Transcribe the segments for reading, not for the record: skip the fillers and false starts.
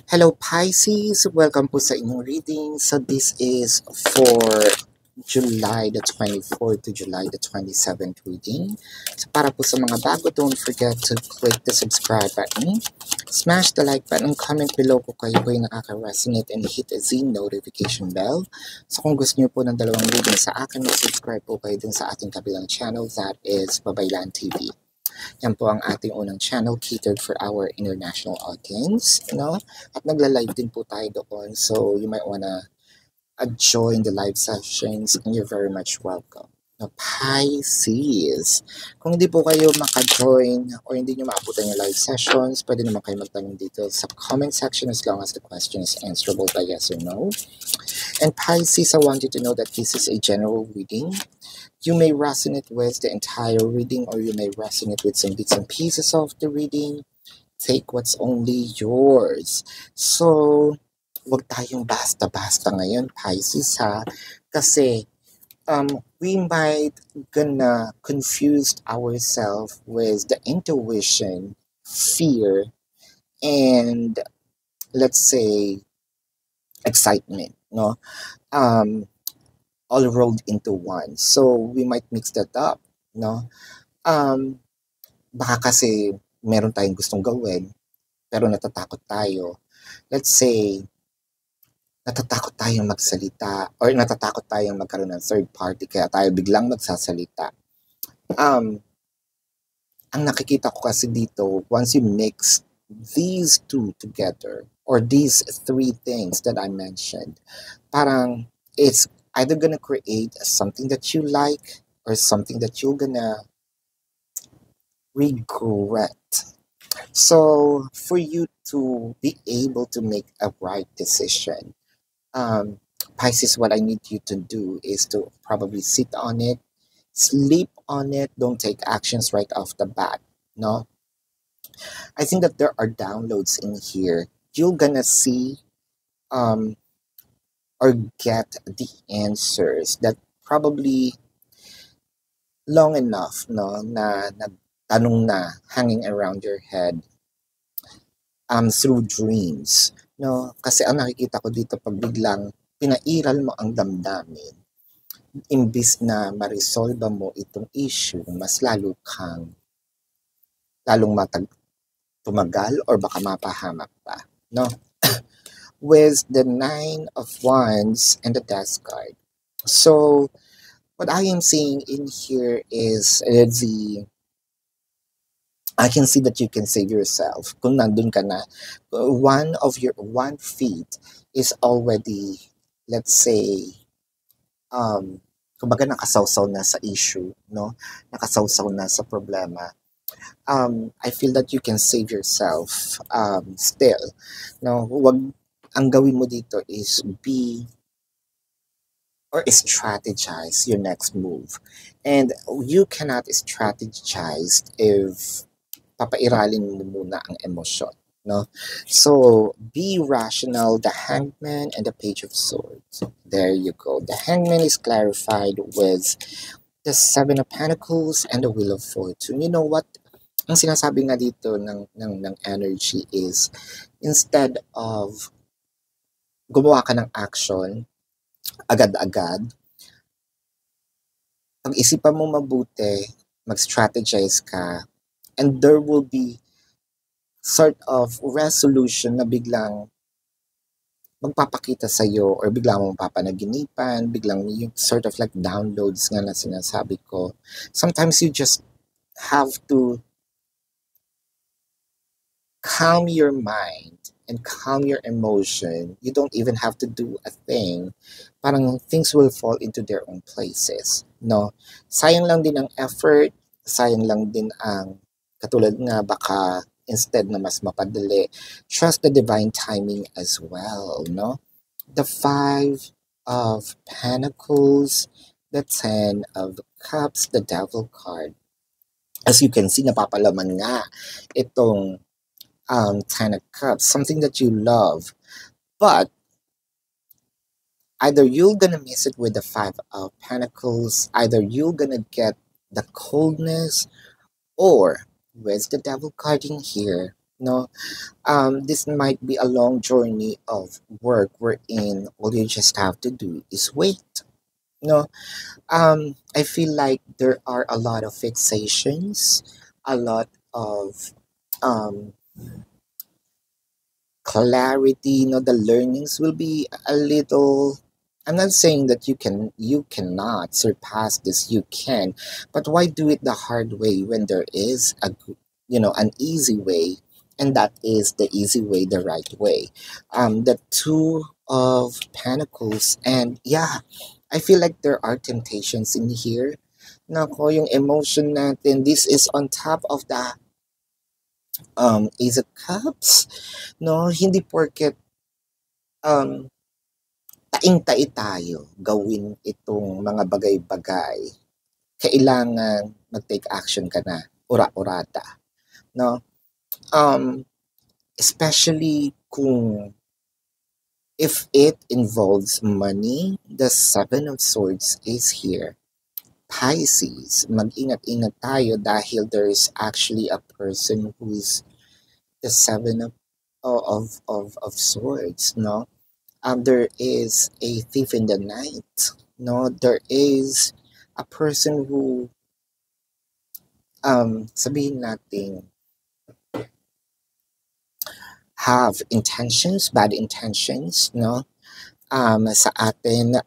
Hello Pisces! Welcome po sa inyong reading. So this is for July the 24th to July the 27th reading. So para po sa mga bago, don't forget to click the subscribe button, smash the like button, comment below kung kayo po yung nakaka-resonate, and hit the notification bell. So kung gusto niyo po ng dalawang reading sa akin, subscribe po kayo dun sa ating kabilang channel, that is Babaylan TV. Yan po ang ating unang channel catered for our international audience, no? At nagla-live din po tayo doon. So you might wanna join the live sessions and you're very much welcome. No, Pisces. Kung hindi po kayo maka-join or hindi nyo maabutan yung live sessions, pwede naman kayo magtanong dito sa comment section as long as the question is answerable by yes or no. And Pisces, I want you to know that this is a general reading. You may resonate with the entire reading or you may resonate with some bits and pieces of the reading. Take what's only yours. So, wag tayong basta-basta ngayon, Pisces, ha? Kasi, we might gonna confuse ourselves with the intuition, fear, and let's say, excitement, no? All rolled into one. So, we might mix that up, no? Baka kasi meron tayong gustong gawin, pero natatakot tayo. Let's say, natatakot tayong magsalita or natatakot tayong magkaroon ng third party kaya tayo biglang magsasalita. Ang nakikita ko kasi dito, once you mix these two together or these three things that I mentioned, parang it's either gonna create something that you like or something that you're gonna regret. So for you to be able to make a right decision, Pisces, what I need you to do is to probably sit on it, sleep on it, don't take actions right off the bat, no? I think that there are downloads in here. You're gonna see or get the answers that probably long enough, no, na tanong na hanging around your head through dreams, no? Kasi ang nakikita ko dito, pag biglang pinairal mo ang damdamin, imbis na ma-resolve mo itong issue, mas lalong tumagal or baka mapahamak pa, no? With the 9 of Wands and the Death card. So, what I am seeing in here is I can see that you can save yourself. Kung nandun ka na, one feet is already, let's say, kumbaga nakasawsaw na sa issue, no? Nakasawsaw na sa problema. I feel that you can save yourself still. No, ang gawin mo dito is strategize your next move. And you cannot strategize if papairalin mo muna ang emosyon, no? So, be rational, the Hangman and the Page of Swords. There you go. The Hangman is clarified with the Seven of Pentacles and the Wheel of Fortune. You know what? Ang sinasabi nga dito ng energy is, instead of gumawa ka ng action agad-agad, pag-isipan mo mabuti, mag-strategize ka, and there will be sort of resolution na biglang magpapakita sa'yo or biglang mo mapapanaginipan, biglang yung sort of like downloads nga na sinasabi ko. Sometimes you just have to calm your mind and calm your emotion. You don't even have to do a thing. Parang things will fall into their own places, no? Sayang lang din ang effort, sayang lang din ang katulad nga baka instead na mas mapadali, trust the divine timing as well, no? The 5 of Pentacles, the 10 of Cups, the Devil card. As you can see, napapalaman nga itong 10 of Cups, something that you love, but either you're gonna miss it with the 5 of Pentacles, either you're gonna get the coldness, or with the Devil card in here, no? This might be a long journey of work wherein all you just have to do is wait. No, I feel like there are a lot of fixations, a lot of um, clarity. The learnings will be a little. I'm not saying that you cannot surpass this. You can, but why do it the hard way when there is an easy way, and that is the easy way, the right way. The two of Pentacles, and yeah, I feel like there are temptations in here. Nako, yung emotion natin, this is on top of the Ace of Cups. No, hindi porket um, taing-tai tayo gawin itong mga bagay-bagay. Kailangan mag-take action ka na, ura-urata. No? Um, Especially kung if it involves money, the Seven of Swords is here. Pisces, mag-ingat-ingat tayo dahil there is actually a person who's the Seven of Swords, no? There is a thief in the night, no? There is a person who, sabihin natin, have intentions, bad intentions, no? Sa atin,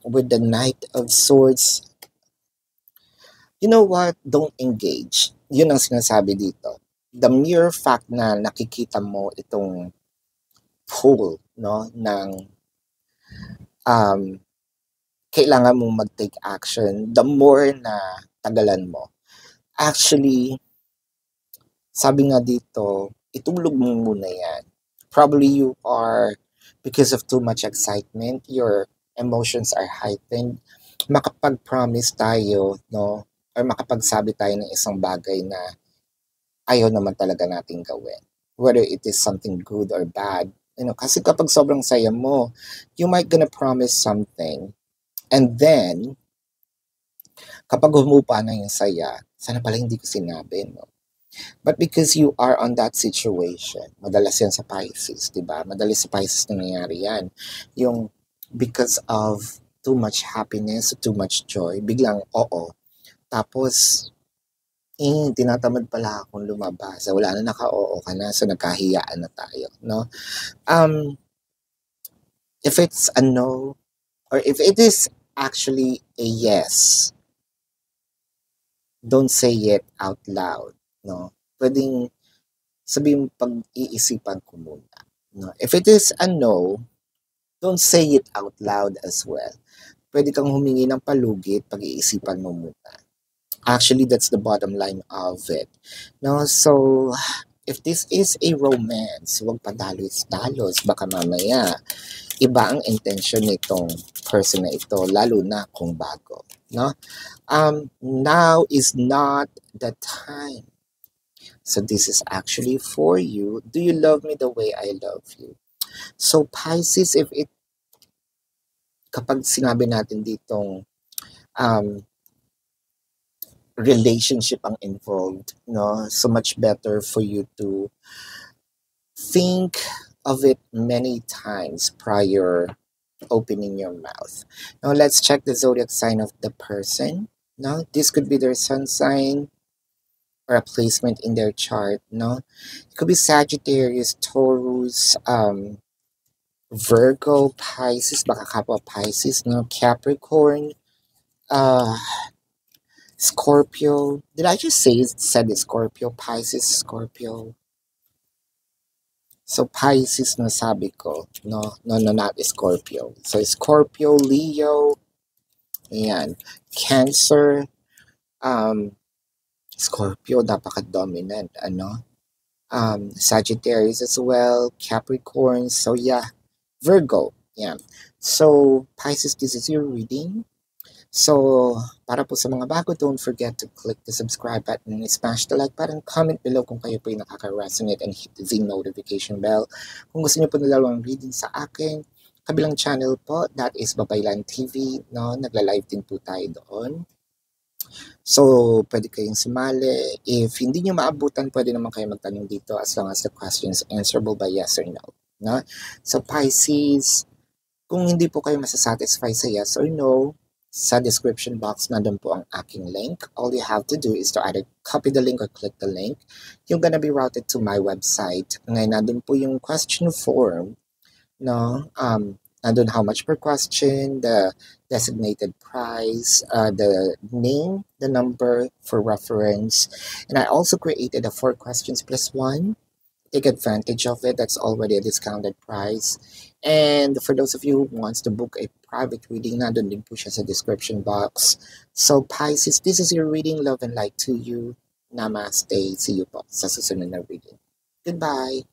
with the Knight of Swords, you know what? Don't engage. Yun ang sinasabi dito. The mere fact na nakikita mo itong pull, no, ng um, kailangan mong mag-take action, the more na tagalan mo. Actually, sabi nga dito, itulog mo muna yan. Probably you are, because of too much excitement, your emotions are heightened. Makapag-promise tayo, no, or makapagsabi tayo ng isang bagay na ayaw naman talaga nating gawin. Whether it is something good or bad. Kasi kapag sobrang saya mo, you might gonna promise something. And then, kapag humupa na yung saya, sana pala hindi ko sinabi, no? But because you are on that situation, madalas yan sa Pisces, di ba? Madalas sa Pisces nangyayari yan. Yung because of too much happiness, too much joy, biglang oo. Tapos, tinatamad pala akong lumabas. Wala na, naka-oo ka na, so nagkahiyaan na tayo, no? If it's a no, or if it is actually a yes, don't say it out loud, no? Pwedeng sabihin pag-iisipan ko muna, no? If it is a no, don't say it out loud as well. Pwede kang humingi ng palugit, pag-iisipan mo muna. Actually, that's the bottom line of it. No, so if this is a romance, huwag padalos-dalos, baka mamaya iba ang intention nitong person na ito, lalo na kung bago, no? Now is not the time. So this is actually for you. Do you love me the way I love you? So Pisces, kapag sinabi natin ditong um, relationship ang involved, no? So much better for you to think of it many times prior opening your mouth. Now let's check the zodiac sign of the person. Now this could be their sun sign or a placement in their chart. No, it could be Sagittarius, Taurus, Virgo, Pisces, baka kapwa Pisces, no, Capricorn, uh, Scorpio. Did I just said it Scorpio, Pisces, Scorpio? So Pisces na sabi ko, no, not Scorpio. So Scorpio, Leo, ayan, Cancer, Scorpio, napaka-dominant, Sagittarius as well, Capricorn, so yeah, Virgo, yeah. So Pisces, this is your reading. So, para po sa mga bago, don't forget to click the subscribe button, smash the like button, comment below kung kayo po yung nakaka-resonate, and hit the notification bell. Kung gusto niyo po nalalawang reading sa akin, kabilang channel po, that is Babaylan TV, no? Nagla-live din po tayo doon. So, pwede kayong sumali. If hindi nyo maabutan, pwede naman kayo magtanong dito as long as the question is answerable by yes or no. No? So, Pisces, kung hindi po kayo masasatisfy sa yes or no, sa description box, nandun po ang aking link. All you have to do is to either copy the link or click the link. You're gonna be routed to my website. Ngayon, nandun po yung question form, no? Nandun how much per question, the designated price, the name, the number for reference. And I also created a 4 questions plus 1. Take advantage of it. That's already a discounted price. And for those of you who wants to book a private reading, nandun din po siya sa description box. So Pisces, this is your reading. Love and light to you. Namaste. See you po sa susunod na reading. Goodbye.